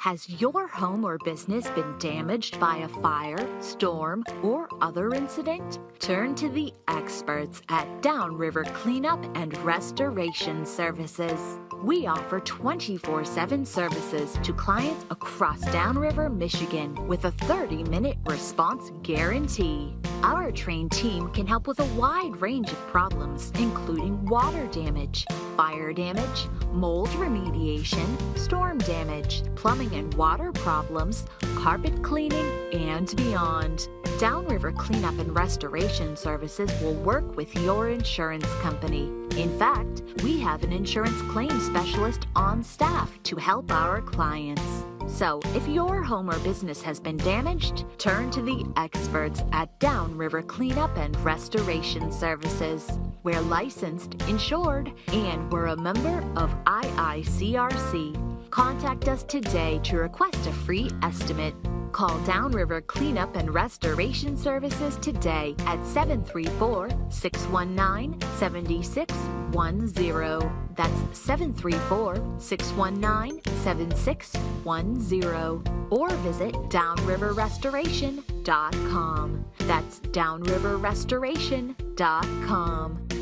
Has your home or business been damaged by a fire, storm, or other incident? Turn to the experts at Downriver Cleanup and Restoration Services. We offer 24/7 services to clients across Downriver, Michigan with a 30-minute response guarantee. Our trained team can help with a wide range of problems, including water damage, fire damage, mold remediation, storm damage, plumbing and water problems, carpet cleaning, and beyond. Downriver Cleanup and Restoration Services will work with your insurance company. In fact, we have an insurance claims specialist on staff to help our clients. So, if your home or business has been damaged, turn to the experts at Downriver Cleanup and Restoration Services. We're licensed, insured, and we're a member of IICRC. Contact us today to request a free estimate. Call Downriver Cleanup and Restoration Services today at 734-619-7610. That's 734-619-7610. Or visit downriverrestoration.com. That's downriverrestoration.com.